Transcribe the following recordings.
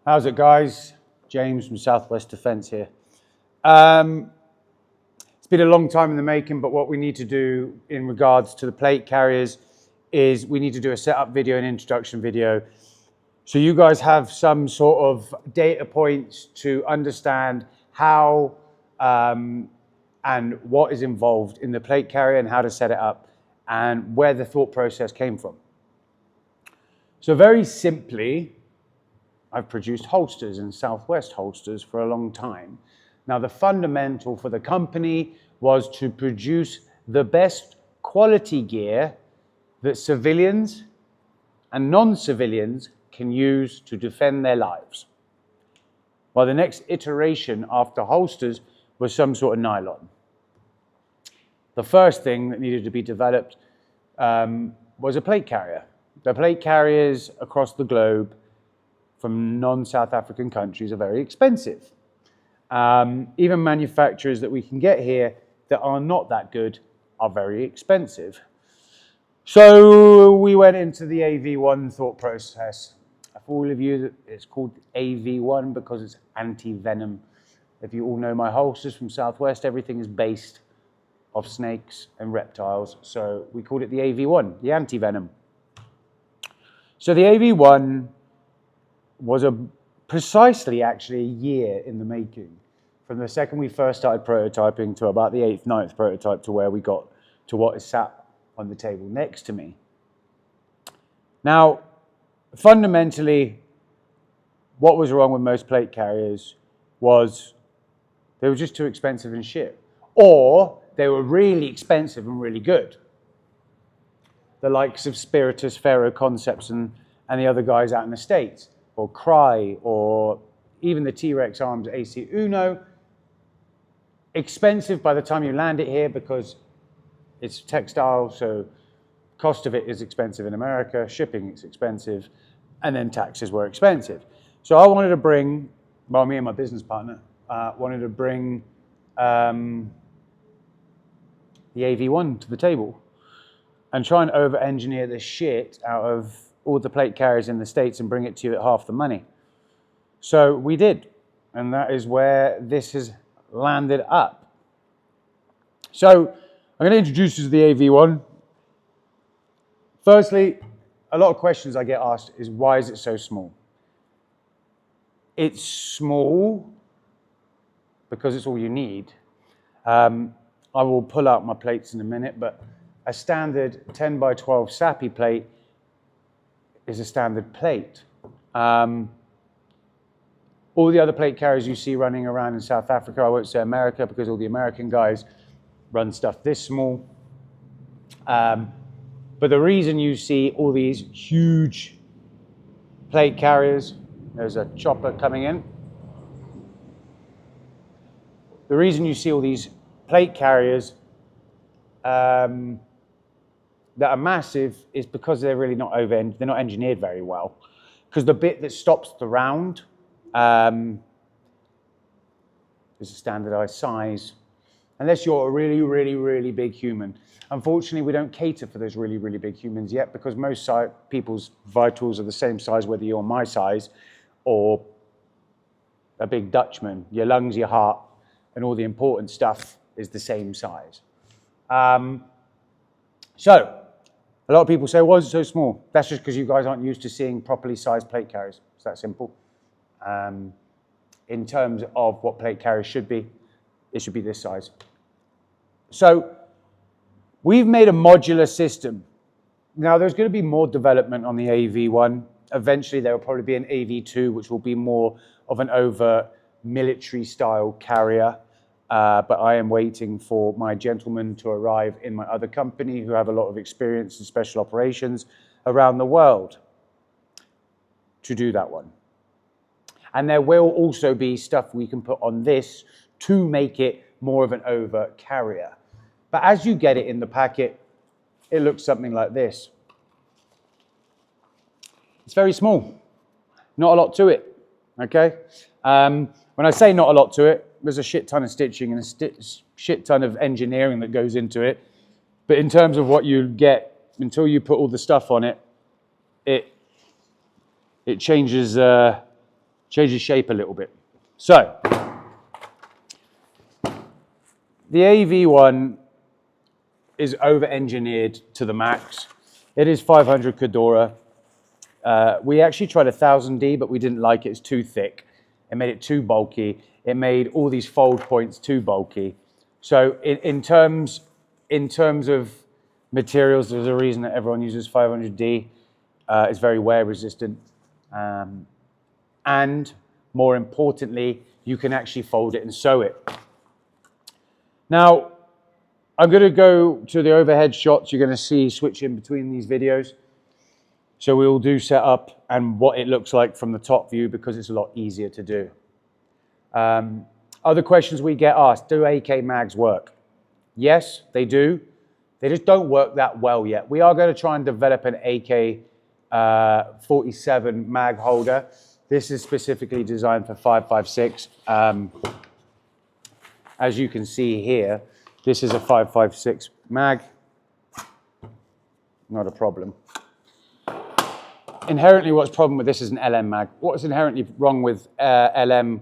How's it, guys? James from Southwest Defence here. It's been a long time in the making, but what we need to do in regards to the plate carriers is we need to do a setup video and introduction video. So you guys have some sort of data points to understand how and what is involved in the plate carrier and how to set it up and where the thought process came from. So very simply, I've produced holsters and Southwest holsters for a long time. Now, the fundamental for the company was to produce the best quality gear that civilians and non-civilians can use to defend their lives. Well, the next iteration after holsters was some sort of nylon. The first thing that needed to be developed was a plate carrier. The plate carriers across the globe from non-South African countries are very expensive. Even manufacturers that we can get here that are not that good are very expensive. So we went into the AV1 thought process. For all of you, it's called AV1 because it's anti-venom. If you all know my holsters from Southwest, everything is based off snakes and reptiles. So we called it the AV1, the anti-venom. So the AV1 was precisely actually a year in the making. From the second we first started prototyping to about the 8th, 9th prototype to where we got to what is sat on the table next to me. Now, fundamentally, what was wrong with most plate carriers was they were just too expensive and shit. Or they were really expensive and really good. The likes of Spiritus, Faro Concepts, and the other guys out in the States, or Cry, or even the T-Rex Arms AC Uno. Expensive by the time you land it here because it's textile, so cost of it is expensive in America, shipping is expensive, and then taxes were expensive. So I wanted to bring, well, me and my business partner wanted to bring the AV1 to the table and try and over-engineer the shit out of all the plate carriers in the States and bring it to you at half the money. So we did, and that is where this has landed up. So I'm going to introduce you to the AV1. Firstly, a lot of questions I get asked is, why is it so small? It's small because it's all you need. I will pull out my plates in a minute, but a standard 10 by 12 SAPI plate is a standard plate. All the other plate carriers you see running around in South Africa, I won't say America because all the American guys run stuff this small. But the reason you see all these huge plate carriers, there's a chopper coming in. The reason you see all these plate carriers that are massive is because they're really not they're not engineered very well. Because the bit that stops the round is a standardized size, unless you're a really, really, really big human. Unfortunately, we don't cater for those really, really big humans yet because most people's vitals are the same size, whether you're my size or a big Dutchman. Your lungs, your heart, and all the important stuff is the same size. So, a lot of people say, why is it so small? That's just because you guys aren't used to seeing properly sized plate carriers. It's that simple. In terms of what plate carriers should be, it should be this size. So, we've made a modular system. Now, there's going to be more development on the AV1. Eventually, there will probably be an AV2, which will be more of an overt military-style carrier. But I am waiting for my gentlemen to arrive in my other company who have a lot of experience in special operations around the world to do that one. And there will also be stuff we can put on this to make it more of an overt carrier. But as you get it in the packet, it looks something like this. It's very small, not a lot to it, okay? When I say not a lot to it, there's a shit ton of stitching and a shit ton of engineering that goes into it. But in terms of what you get, until you put all the stuff on it, it changes changes shape a little bit. So, the AV1 is over-engineered to the max. It is 500 Cadora. We actually tried 1000D, but we didn't like it. It's too thick. It made it too bulky. It made all these fold points too bulky. So in terms of materials, there's a reason that everyone uses 500D. It's very wear resistant. And more importantly, you can actually fold it and sew it. Now, I'm going to go to the overhead shots. You're going to see switching between these videos. So we'll do setup and what it looks like from the top view because it's a lot easier to do. Other questions we get asked, do AK mags work? Yes, they do. They just don't work that well yet. We are going to try and develop an AK 47 mag holder. This is specifically designed for 5.56. As you can see here, this is a 5.56 mag. Not a problem. Inherently, what's the problem with this is an LM mag. What's inherently wrong with LM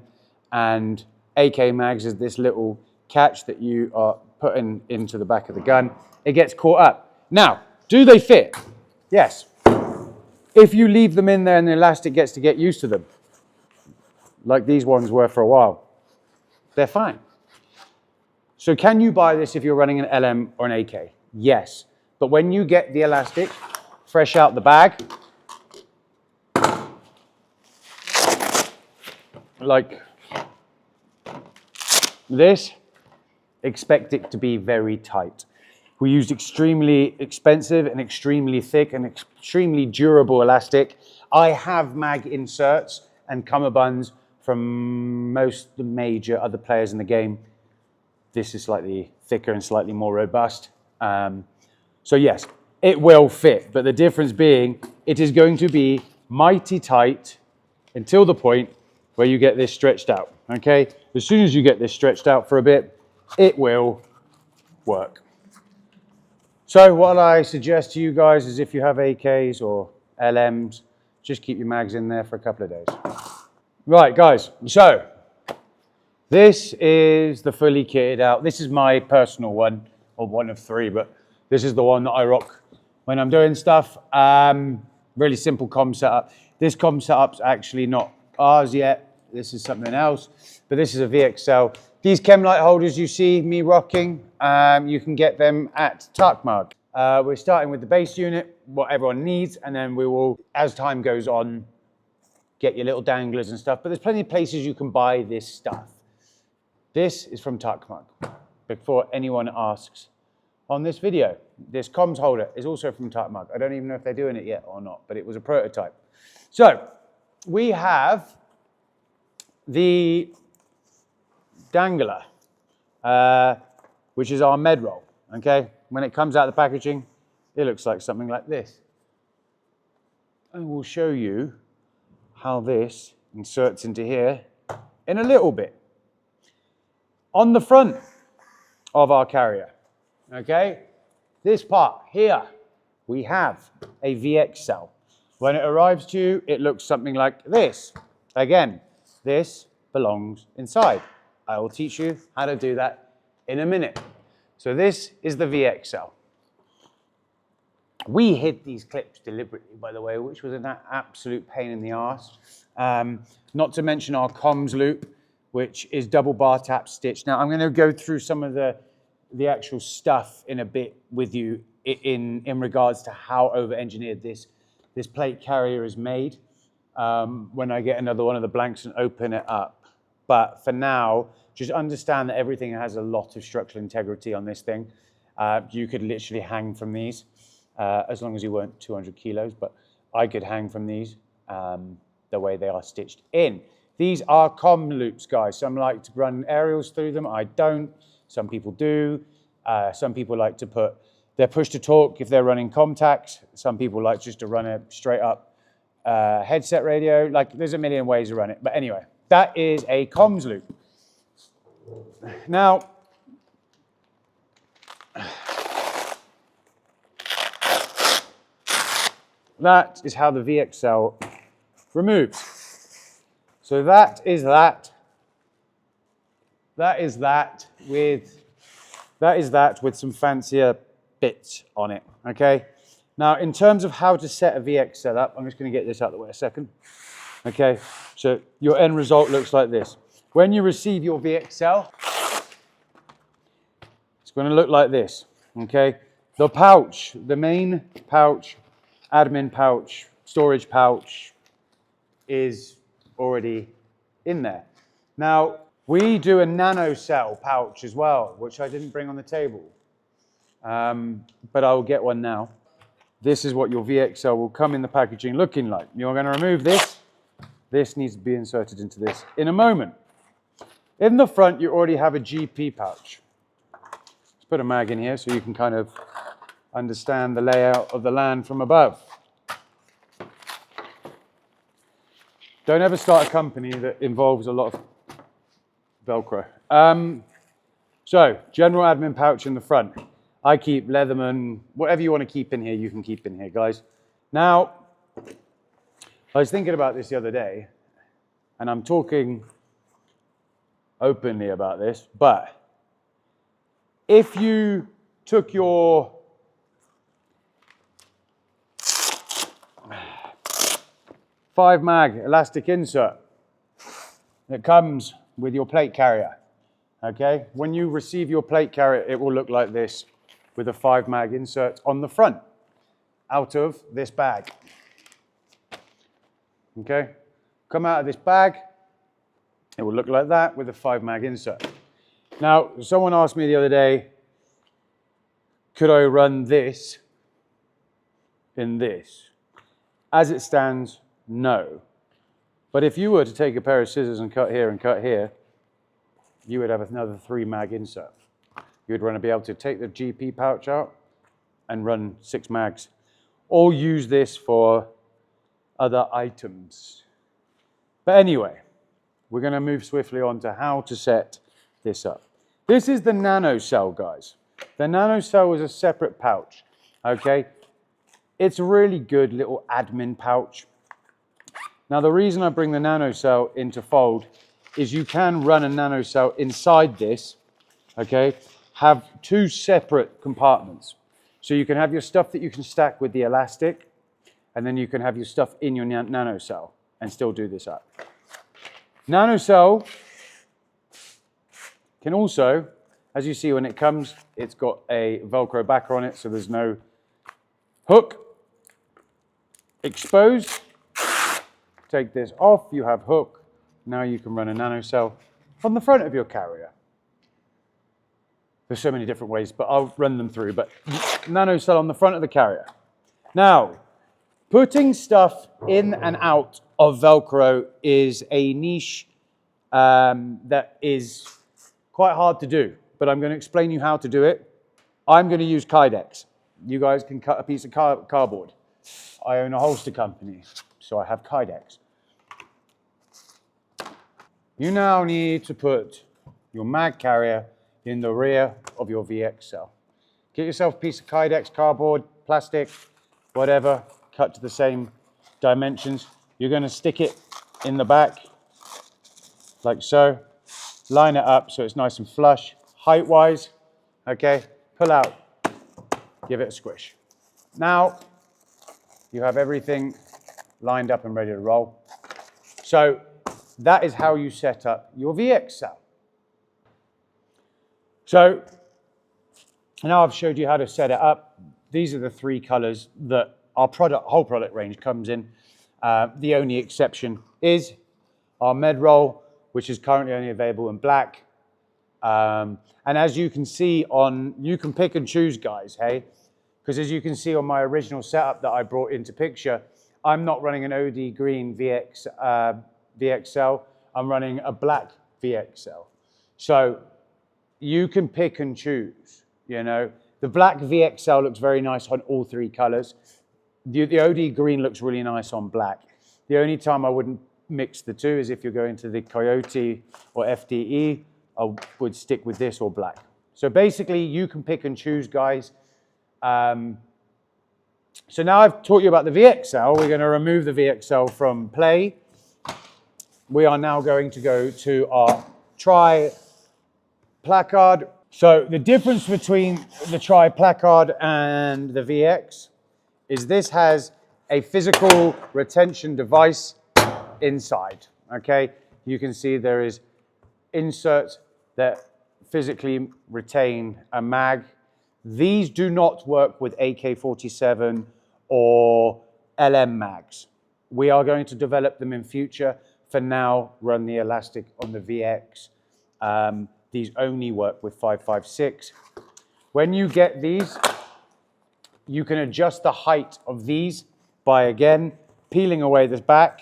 and AK mags is this little catch that you are putting into the back of the gun. It gets caught up. Now, do they fit? Yes. If you leave them in there and the elastic gets to get used to them, like these ones were for a while, they're fine. So can you buy this if you're running an LM or an AK? Yes. But when you get the elastic fresh out the bag, like this, expect it to be very tight. We used extremely expensive and extremely thick and extremely durable elastic. I have mag inserts and cummerbunds from most of the major other players in the game. This is slightly thicker and slightly more robust. So yes, it will fit, but the difference being it is going to be mighty tight until the point where you get this stretched out, okay? As soon as you get this stretched out for a bit, it will work. So what I suggest to you guys is if you have AKs or LMs, just keep your mags in there for a couple of days. Right, guys, so this is the fully kitted out. This is my personal one, or one of three, but this is the one that I rock when I'm doing stuff. Really simple comm setup. This comm setup's actually not ours yet. This is something else, but this is a VXL. These Chemlight holders you see me rocking, you can get them at Tuckmug. We're starting with the base unit, what everyone needs, and then we will, as time goes on, get your little danglers and stuff. But there's plenty of places you can buy this stuff. This is from Tuckmug, before anyone asks. On this video, this comms holder is also from Tuckmug. I don't even know if they're doing it yet or not, but it was a prototype. So we have the dangler, which is our med roll, okay? When it comes out of the packaging, it looks like something like this. And we'll show you how this inserts into here in a little bit. On the front of our carrier, okay? This part here, we have a VX cell. When it arrives to you, it looks something like this. Again, this belongs inside. I will teach you how to do that in a minute. So this is the VX cell. We hid these clips deliberately, by the way, which was an absolute pain in the arse. Not to mention our comms loop, which is double bar tap stitch. Now I'm going to go through some of the actual stuff in a bit with you in regards to how over-engineered this plate carrier is made when I get another one of the blanks and open it up. But for now, just understand that everything has a lot of structural integrity on this thing. You could literally hang from these as long as you weren't 200 kilos, but I could hang from these the way they are stitched in. These are comm loops, guys. Some like to run aerials through them. I don't. Some people do. Some people like to put their push to talk if they're running Comtacs. Some people like just to run a straight up headset radio. Like there's a million ways to run it. But anyway, that is a comms loop. Now, that is how the VXL removes. So that is that. That is that with some fancier bits on it, okay? Now, in terms of how to set a VX cell up, I'm just going to get this out of the way a second. Okay, so your end result looks like this. When you receive your VX cell, it's going to look like this, okay? The pouch, the main pouch, admin pouch, storage pouch is already in there. Now, we do a nano cell pouch as well, which I didn't bring on the table, but I will get one now. This is what your VX cell will come in the packaging looking like. You're going to remove this. This needs to be inserted into this in a moment. In the front, you already have a GP pouch. Let's put a mag in here so you can kind of understand the layout of the land from above. Don't ever start a company that involves a lot of Velcro. So, general admin pouch in the front. I keep Leatherman, whatever you want to keep in here, you can keep in here, guys. Now, I was thinking about this the other day, and I'm talking openly about this, but if you took your five mag elastic insert that comes with your plate carrier, okay? When you receive your plate carrier, it will look like this with a 5 mag insert on the front out of this bag. Okay? Come out of this bag, it will look like that with a 5 mag insert. Now, someone asked me the other day, could I run this in this? As it stands, no. But if you were to take a pair of scissors and cut here, you would have another 3 mag insert. You would want to be able to take the GP pouch out and run 6 mags, or use this for other items. But anyway, we're going to move swiftly on to how to set this up. This is the nano cell, guys. The nano cell is a separate pouch, okay? It's a really good little admin pouch. Now, the reason I bring the nano cell into fold is you can run a nano cell inside this, okay? Have 2 separate compartments. So you can have your stuff that you can stack with the elastic, and then you can have your stuff in your nano cell and still do this up. Nano cell can also, as you see when it comes, it's got a Velcro backer on it, so there's no hook exposed. Take this off, you have hook. Now you can run a nano cell on the front of your carrier. There's so many different ways, but I'll run them through. But nano cell on the front of the carrier. Now, putting stuff in and out of Velcro is a niche that is quite hard to do, but I'm going to explain you how to do it. I'm going to use Kydex. You guys can cut a piece of cardboard. I own a holster company, so I have Kydex. You now need to put your mag carrier in the rear of your VX cell. Get yourself a piece of Kydex, cardboard, plastic, whatever, cut to the same dimensions. You're going to stick it in the back, like so. Line it up so it's nice and flush, height-wise, okay? Pull out, give it a squish. Now, you have everything lined up and ready to roll. So, that is how you set up your VX cell. So, now I've showed you how to set it up. These are the 3 colors that our whole product range comes in. The only exception is our med roll, which is currently only available in black. And as you can see you can pick and choose, guys, hey? Because as you can see on my original setup that I brought into picture, I'm not running an OD green VX cell. I'm running a black VX cell. So you can pick and choose, you know. The black VX cell looks very nice on all 3 colors. The OD green looks really nice on black. The only time I wouldn't mix the 2 is if you're going to the Coyote or FDE, I would stick with this or black. So basically you can pick and choose, guys. So now I've taught you about the VX cell. We're going to remove the VX cell from play. we are now going to go to our tri-placard. So the difference between the tri-placard and the VX is this has a physical retention device inside, okay? You can see there is inserts that physically retain a mag. These do not work with AK-47 or LM mags. We are going to develop them in future. For now, run the elastic on the VX. These only work with 5.56. When you get these, you can adjust the height of these by, again, peeling away this back.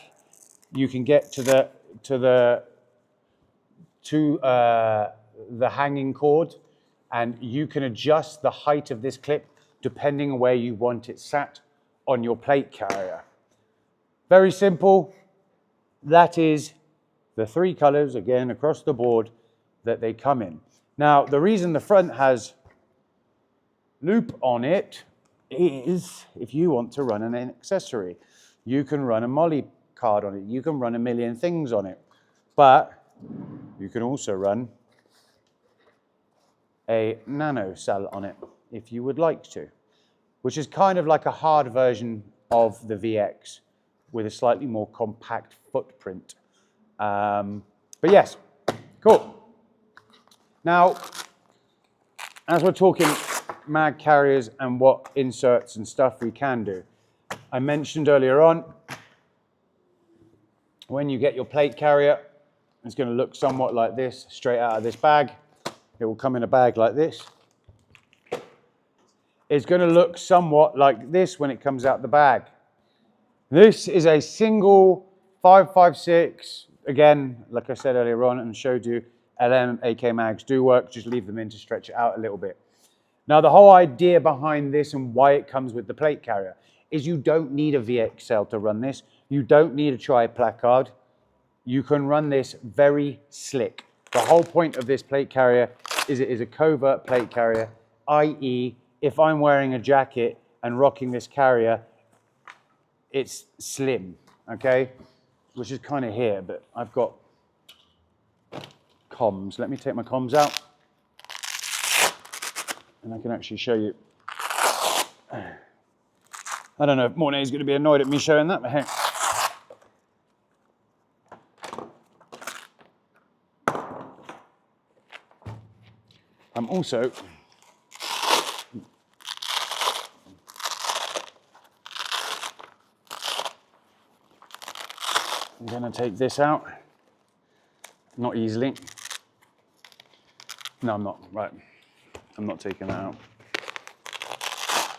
You can get to the hanging cord, and you can adjust the height of this clip depending on where you want it sat on your plate carrier. Very simple. That is the three colors, again, across the board that they come in. Now, the reason the front has loop on it is if you want to run an accessory. You can run a molly card on it. You can run a million things on it. But you can also run a nano cell on it if you would like to, which is kind of like a hard version of the VX with a slightly more compact footprint. But yes, cool. Now, as we're talking mag carriers and what inserts and stuff we can do, I mentioned earlier on, when you get your plate carrier, it's going to look somewhat like this, straight out of this bag. It will come in a bag like this. It's going to look somewhat like this when it comes out the bag. This is a single 5.56. Again, like I said earlier on and showed you, LM AK mags do work. Just leave them in to stretch it out a little bit. Now, the whole idea behind this and why it comes with the plate carrier is you don't need a VX cell to run this. You don't need a tri-placard. You can run this very slick. The whole point of this plate carrier is it is a covert plate carrier, i.e. if I'm wearing a jacket and rocking this carrier, it's slim, okay? Which is kind of here, but I've got comms. Let me take my comms out and I can actually show you. I don't know if Mornay's going to be annoyed at me showing that, but hey. I'm also going to take this out. Not easily. No, I'm not. Right. I'm not taking that out.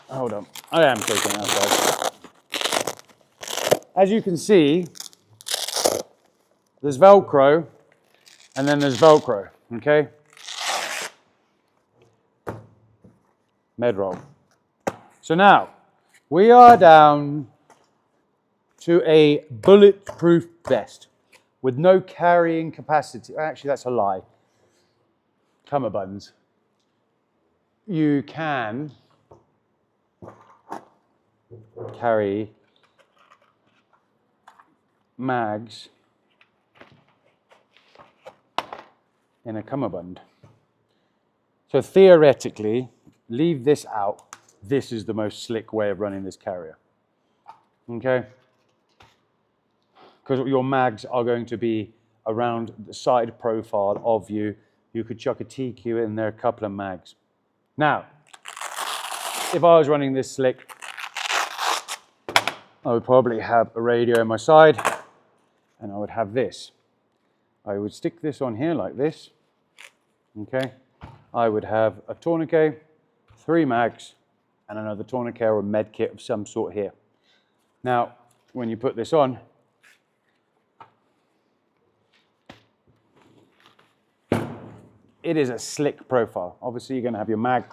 Hold on. I am taking it out, guys. As you can see, there's Velcro and then there's Velcro, okay? Med roll. So now, we are down to a bulletproof vest with no carrying capacity. Actually, that's a lie. Cummerbunds. You can carry mags in a cummerbund. So theoretically, leave this out. This is the most slick way of running this carrier. Okay? Because your mags are going to be around the side profile of you. You could chuck a TQ in there, a couple of mags. Now, if I was running this slick, I would probably have a radio on my side, and I would have this. I would stick this on here like this, okay? I would have a tourniquet, 3 mags, and another tourniquet or a med kit of some sort here. Now, when you put this on, it is a slick profile. Obviously, you're going to have your mag.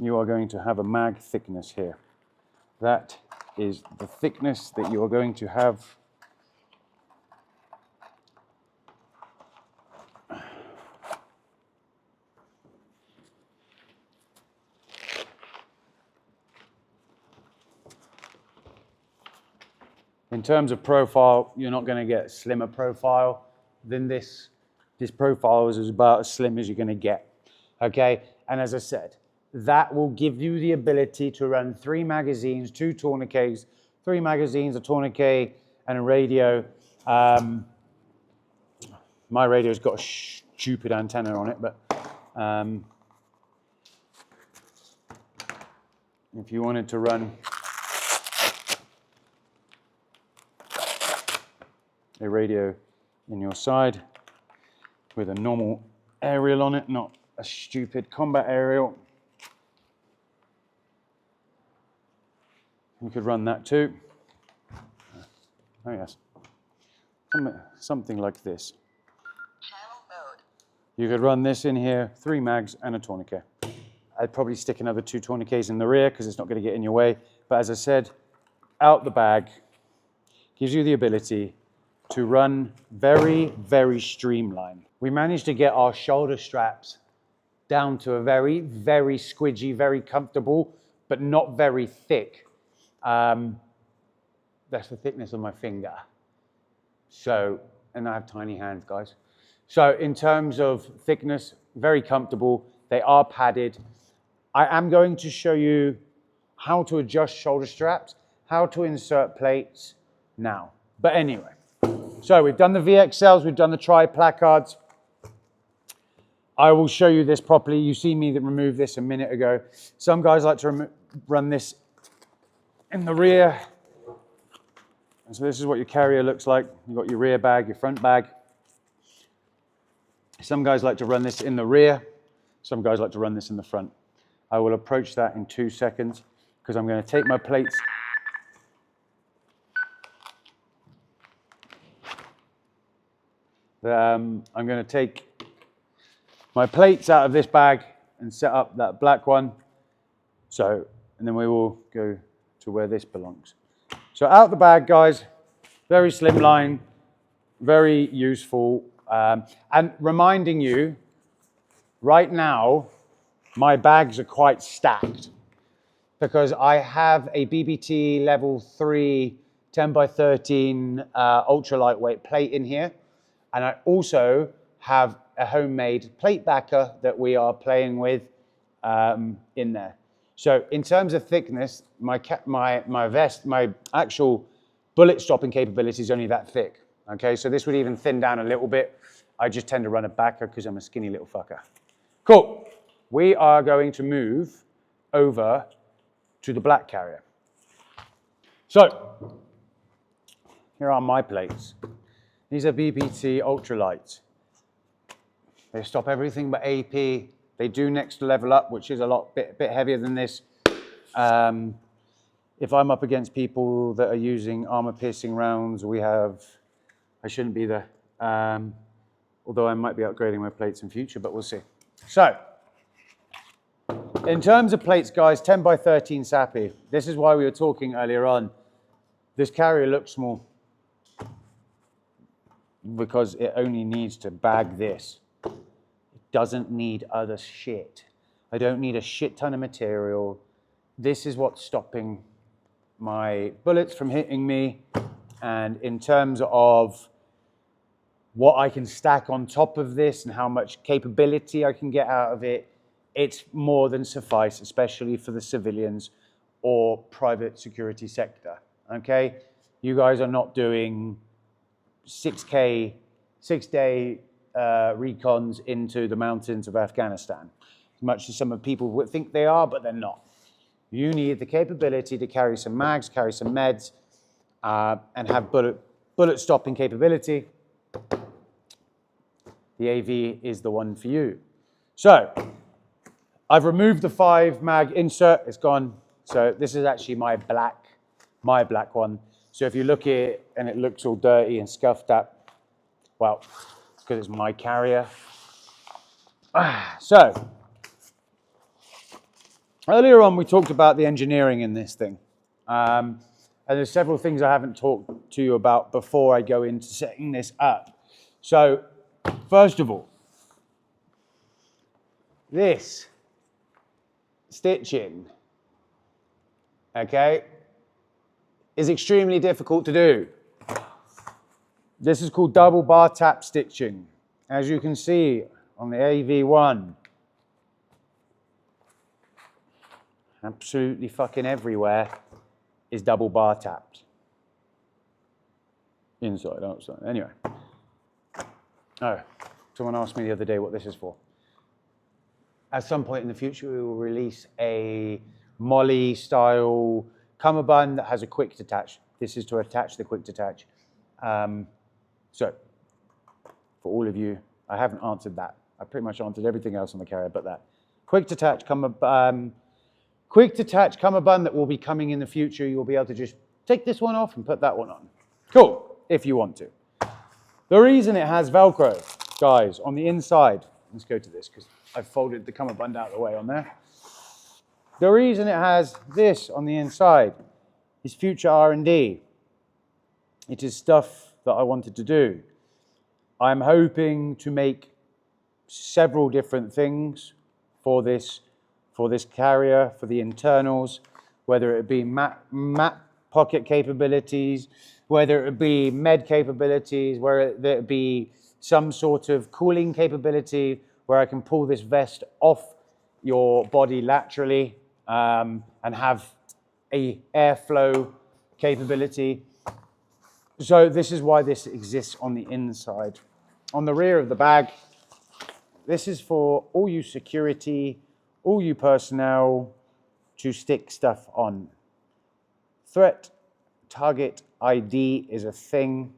You are going to have a mag thickness here. That is the thickness that you are going to have. In terms of profile, you're not going to get a slimmer profile than this. This profile is about as slim as you're going to get. Okay, and as I said, that will give you the ability to run 3 magazines, 2 tourniquets, 3 magazines, a tourniquet, and a radio. My radio's got a stupid antenna on it, but if you wanted to run a radio in your side with a normal aerial on it, not a stupid combat aerial, you could run that too. Oh yes, something like this. Channel mode. You could run this in here, 3 mags and a tourniquet. I'd probably stick another 2 tourniquets in the rear because it's not going to get in your way. But as I said, out the bag gives you the ability to run very, very streamlined. We managed to get our shoulder straps down to a very, very squidgy, very comfortable, but not very thick. That's the thickness of my finger. So, and I have tiny hands, guys. So in terms of thickness, very comfortable. They are padded. I am going to show you how to adjust shoulder straps, how to insert plates now. But anyway, so we've done the VXLs, we've done the tri-placards. I will show you this properly. You see me remove this a minute ago. Some guys like to run this in the rear. And so this is what your carrier looks like. You've got your rear bag, your front bag. Some guys like to run this in the rear. Some guys like to run this in the front. I will approach that in 2 seconds because I'm going to take my plates. I'm going to take my plates out of this bag and set up that black one. So, and then we will go to where this belongs. So out the bag, guys, very slim line, very useful. And reminding you, right now, my bags are quite stacked because I have a BBT level 3 10 by 13 ultra lightweight plate in here. And I also have a homemade plate backer that we are playing with in there. So in terms of thickness, my actual bullet stopping capability is only that thick. Okay, so this would even thin down a little bit. I just tend to run a backer because I'm a skinny little fucker. Cool. We are going to move over to the black carrier. So here are my plates. These are BBT ultralights. They stop everything but AP. They do next level up, which is a bit heavier than this. If I'm up against people that are using armor-piercing rounds, I shouldn't be there. Although I might be upgrading my plates in future, but we'll see. So, in terms of plates, guys, 10 by 13 SAPI. This is why we were talking earlier on. This carrier looks small because it only needs to bag this. It doesn't need other shit. I don't need a shit ton of material. This is what's stopping my bullets from hitting me. And in terms of what I can stack on top of this and how much capability I can get out of it, it's more than suffice, especially for the civilians or private security sector, okay? You guys are not doing 6K, 6-day recons into the mountains of Afghanistan, as much as some of people would think they are, but they're not. You need the capability to carry some mags, carry some meds, and have bullet stopping capability. The AV is the one for you. So, I've removed the 5 mag insert, it's gone. So this is actually my black one. So if you look at it and it looks all dirty and scuffed up, well, it's because it's my carrier. So, earlier on we talked about the engineering in this thing. And there's several things I haven't talked to you about before I go into setting this up. So, first of all, this stitching, okay, is extremely difficult to do. This is called double bar tap stitching. As you can see on the AV1, absolutely fucking everywhere is double bar tapped. Inside, outside. Anyway. Oh, someone asked me the other day what this is for. At some point in the future, we will release a Molly style cummerbund that has a quick detach. This is to attach the quick detach. So, for all of you, I haven't answered that. I pretty much answered everything else on the carrier but that. Quick detach cummerbund that will be coming in the future. You'll be able to just take this one off and put that one on. Cool, if you want to. The reason it has Velcro, guys, on the inside, let's go to this because I've folded the cummerbund out of the way on there. The reason it has this on the inside is future R&D. It is stuff that I wanted to do. I'm hoping to make several different things for this carrier, for the internals, whether it be map pocket capabilities, whether it be med capabilities, whether it be some sort of cooling capability where I can pull this vest off your body laterally and have a airflow capability. So this is why this exists on the inside. On the rear of the bag, this is for all you security, all you personnel to stick stuff on. Threat target ID is a thing.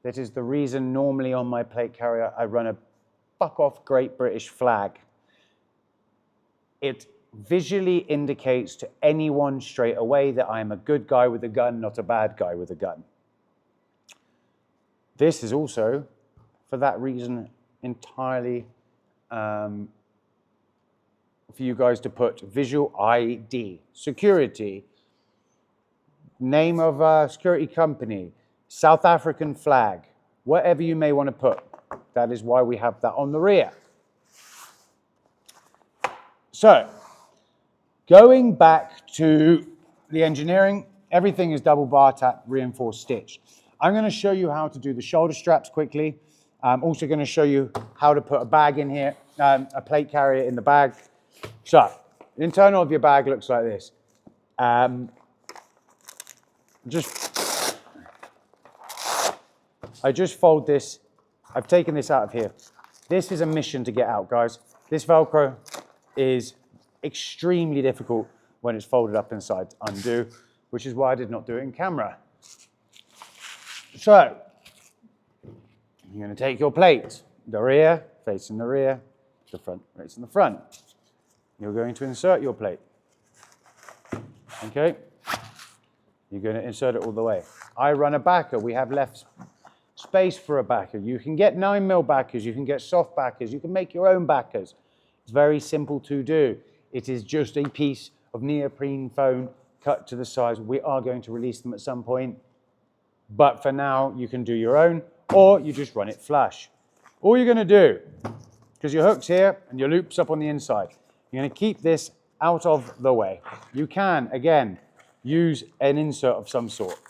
That is the reason normally on my plate carrier I run a fuck off Great British flag. It visually indicates to anyone straight away that I am a good guy with a gun, not a bad guy with a gun. This is also, for that reason, entirely for you guys to put visual ID, security, name of a security company, South African flag, whatever you may want to put. That is why we have that on the rear. So, going back to the engineering, everything is double bar tap, reinforced stitch. I'm going to show you how to do the shoulder straps quickly. I'm also going to show you how to put a bag in here, a plate carrier in the bag. So, the internal of your bag looks like this. I just fold this. I've taken this out of here. This is a mission to get out, guys. This Velcro is extremely difficult when it's folded up inside to undo, which is why I did not do it in camera. So, you're going to take your plate, the rear, facing the rear, the front, facing the front. You're going to insert your plate. Okay? You're going to insert it all the way. I run a backer. We have left space for a backer. You can get 9mm backers. You can get soft backers. You can make your own backers. It's very simple to do. It is just a piece of neoprene foam cut to the size. We are going to release them at some point. But for now, you can do your own, or you just run it flush. All you're going to do, because your hook's here and your loop's up on the inside, you're going to keep this out of the way. You can, again, use an insert of some sort.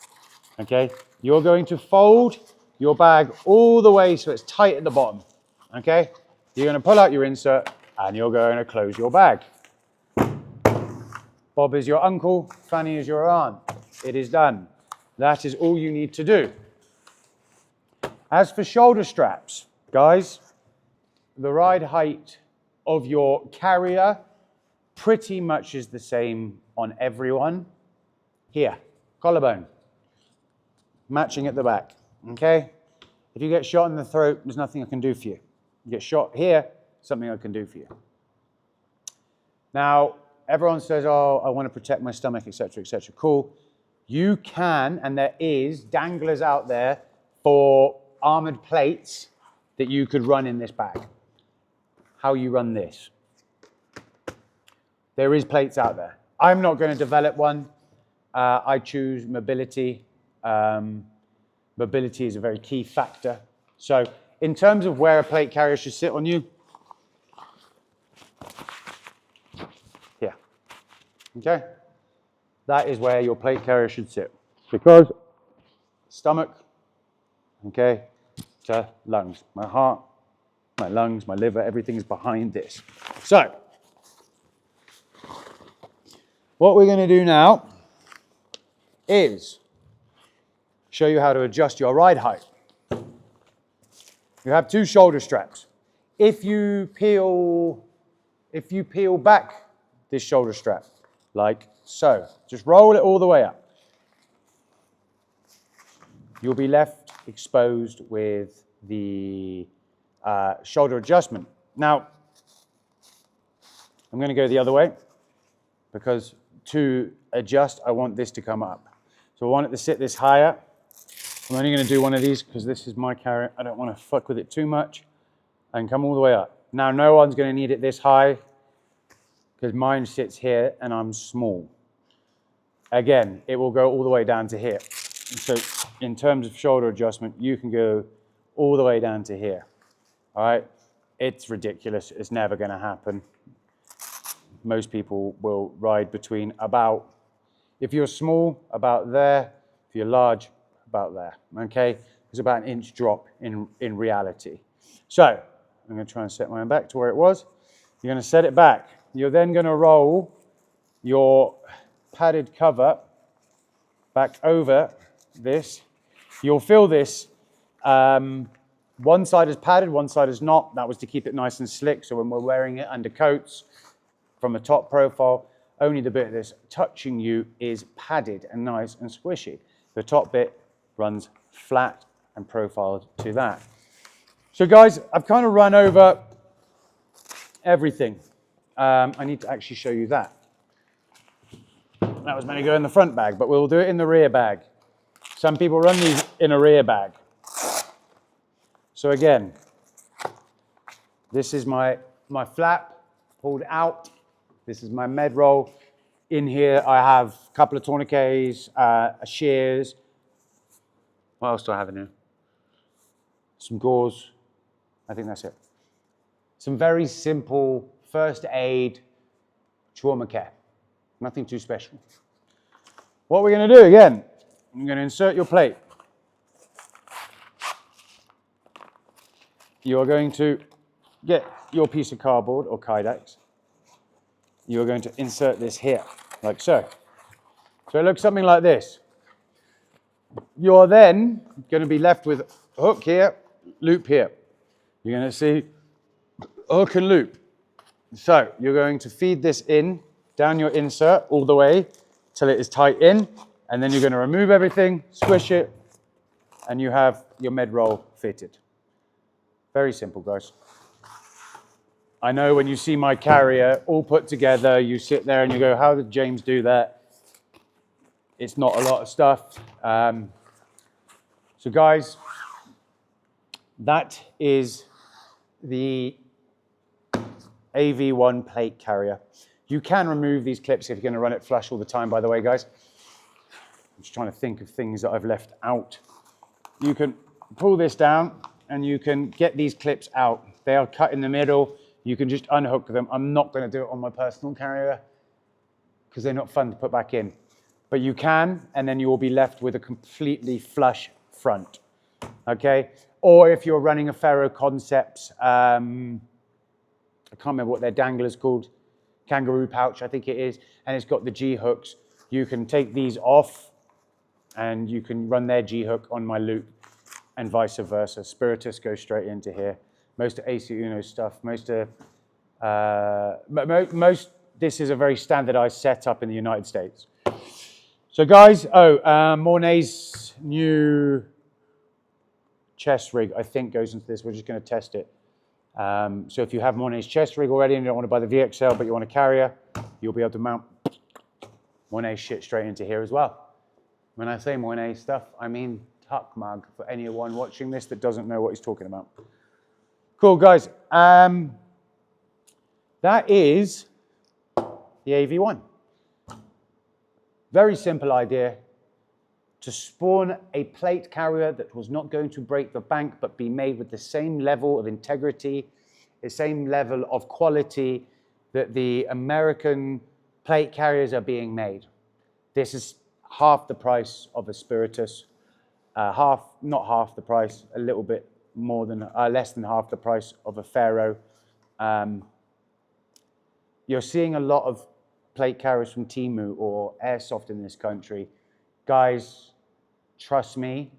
Okay? You're going to fold your bag all the way so it's tight at the bottom. Okay? You're going to pull out your insert and you're going to close your bag. Bob is your uncle, Fanny is your aunt. It is done. That is all you need to do. As for shoulder straps, guys, the ride height of your carrier pretty much is the same on everyone. Here, collarbone, matching at the back, okay? If you get shot in the throat, there's nothing I can do for you. You get shot here, something I can do for you. Now, everyone says, oh, I want to protect my stomach, etc., etc. Cool. You can, and there is danglers out there for armored plates that you could run in this bag. How you run this. There is plates out there. I'm not going to develop one. I choose mobility. Mobility is a very key factor. So in terms of where a plate carrier should sit on you, here, okay? That is where your plate carrier should sit. because stomach, okay, to lungs. My heart, my lungs, my liver, everything's behind this. So, what we're going to do now is show you how to adjust your ride height. You have 2 shoulder straps. If you peel back this shoulder strap, like so, just roll it all the way up. You'll be left exposed with the shoulder adjustment. Now, I'm going to go the other way because to adjust, I want this to come up. So I want it to sit this higher. I'm only going to do one of these because this is my carrier. I don't want to fuck with it too much. And come all the way up. Now, no one's going to need it this high because mine sits here and I'm small. Again, it will go all the way down to here. So in terms of shoulder adjustment, you can go all the way down to here. All right? It's ridiculous. It's never going to happen. Most people will ride between about, if you're small, about there. If you're large, about there, okay? It's about an inch drop in reality. So, I'm going to try and set mine back to where it was. You're going to set it back. You're then going to roll your padded cover back over this. You'll feel this. One side is padded, one side is not. That was to keep it nice and slick, so when we're wearing it under coats, from a top profile, only the bit that's touching you is padded and nice and squishy. The top bit runs flat and profiled to that. So guys, I've kind of run over everything. I need to actually show you that. That was meant to go in the front bag, but we'll do it in the rear bag. Some people run these in a rear bag. So again, this is my flap pulled out. This is my med roll. In here, I have a couple of tourniquets, shears. What else do I have in here? Some gauze. I think that's it. Some very simple first aid trauma care. Nothing too special. What we're going to do again, I'm going to insert your plate. You are going to get your piece of cardboard or Kydex. You are going to insert this here, like so. So it looks something like this. You're then going to be left with a hook here, loop here. You're going to see hook and loop. So you're going to feed this in, down your insert all the way till it is tight in, and then you're going to remove everything, squish it, and you have your med roll fitted. Very simple, guys. I know when you see my carrier all put together, you sit there and you go, how did James do that? It's not a lot of stuff. So guys, that is the AV1 plate carrier. You can remove these clips if you're going to run it flush all the time, by the way, guys. I'm just trying to think of things that I've left out. You can pull this down and you can get these clips out. They are cut in the middle. You can just unhook them. I'm not going to do it on my personal carrier because they're not fun to put back in. But you can, and then you will be left with a completely flush front, okay? Or if you're running a Ferro Concepts, I can't remember what their dangler's called, kangaroo pouch, I think it is, and it's got the G-hooks. You can take these off, and you can run their G-hook on my loop, and vice versa. Spiritus goes straight into here. Most of AC Uno stuff, this is a very standardized setup in the United States. So guys, Mornay's new chest rig, I think, goes into this. We're just going to test it. So if you have Mornay's chest rig already and you don't want to buy the VXL, but you want a carrier, you'll be able to mount Mornay shit straight into here as well. When I say Mornay stuff, I mean Tuck Mug, for anyone watching this that doesn't know what he's talking about. Cool, guys. That is the AV1. Very simple idea to spawn a plate carrier that was not going to break the bank, but be made with the same level of integrity, the same level of quality that the American plate carriers are being made. This is half the price of a spiritus, not half the price, a little bit more than, less than half the price of a Pharaoh. You're seeing a lot of plate carriers from Temu or Airsoft in this country. Guys, trust me,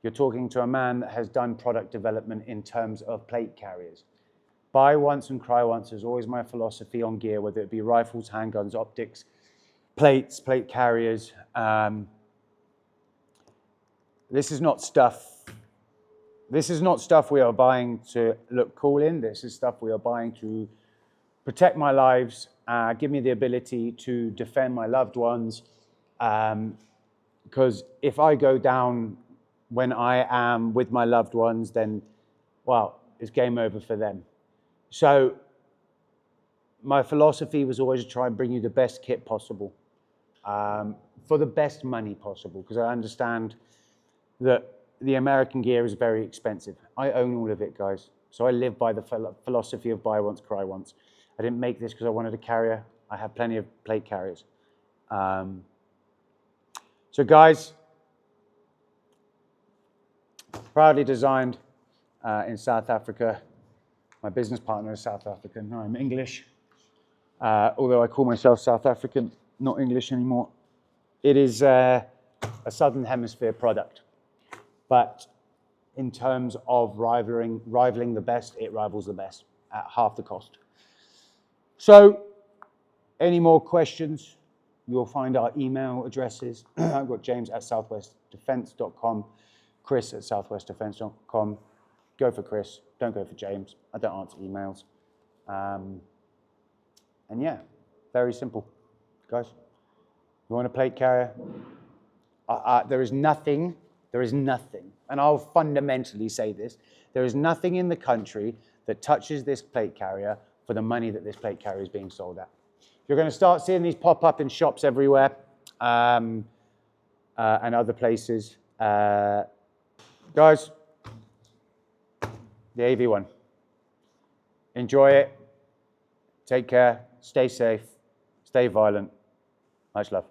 you're talking to a man that has done product development in terms of plate carriers. Buy once and cry once is always my philosophy on gear, whether it be rifles, handguns, optics, plates, plate carriers. This is not stuff we are buying to look cool in. This is stuff we are buying to protect my lives, give me the ability to defend my loved ones. Because if I go down when I am with my loved ones, then, well, it's game over for them. So my philosophy was always to try and bring you the best kit possible, for the best money possible, because I understand that the American gear is very expensive. I own all of it, guys. So I live by the philosophy of buy once, cry once. I didn't make this because I wanted a carrier. I have plenty of plate carriers. So guys, proudly designed in South Africa. My business partner is South African. No, I'm English. Although I call myself South African, not English anymore. It is a Southern Hemisphere product. But in terms of rivaling the best, it rivals the best at half the cost. So, any more questions? You'll find our email addresses. I've got james@southwestdefense.com, chris@southwestdefense.com. Go for Chris, don't go for James. I don't answer emails. And yeah, very simple. Guys, you want a plate carrier? There is nothing, and I'll fundamentally say this, there is nothing in the country that touches this plate carrier for the money that this plate carrier is being sold at. You're going to start seeing these pop up in shops everywhere, and other places. Guys, the AV1. Enjoy it. Take care. Stay safe. Stay violent. Much love.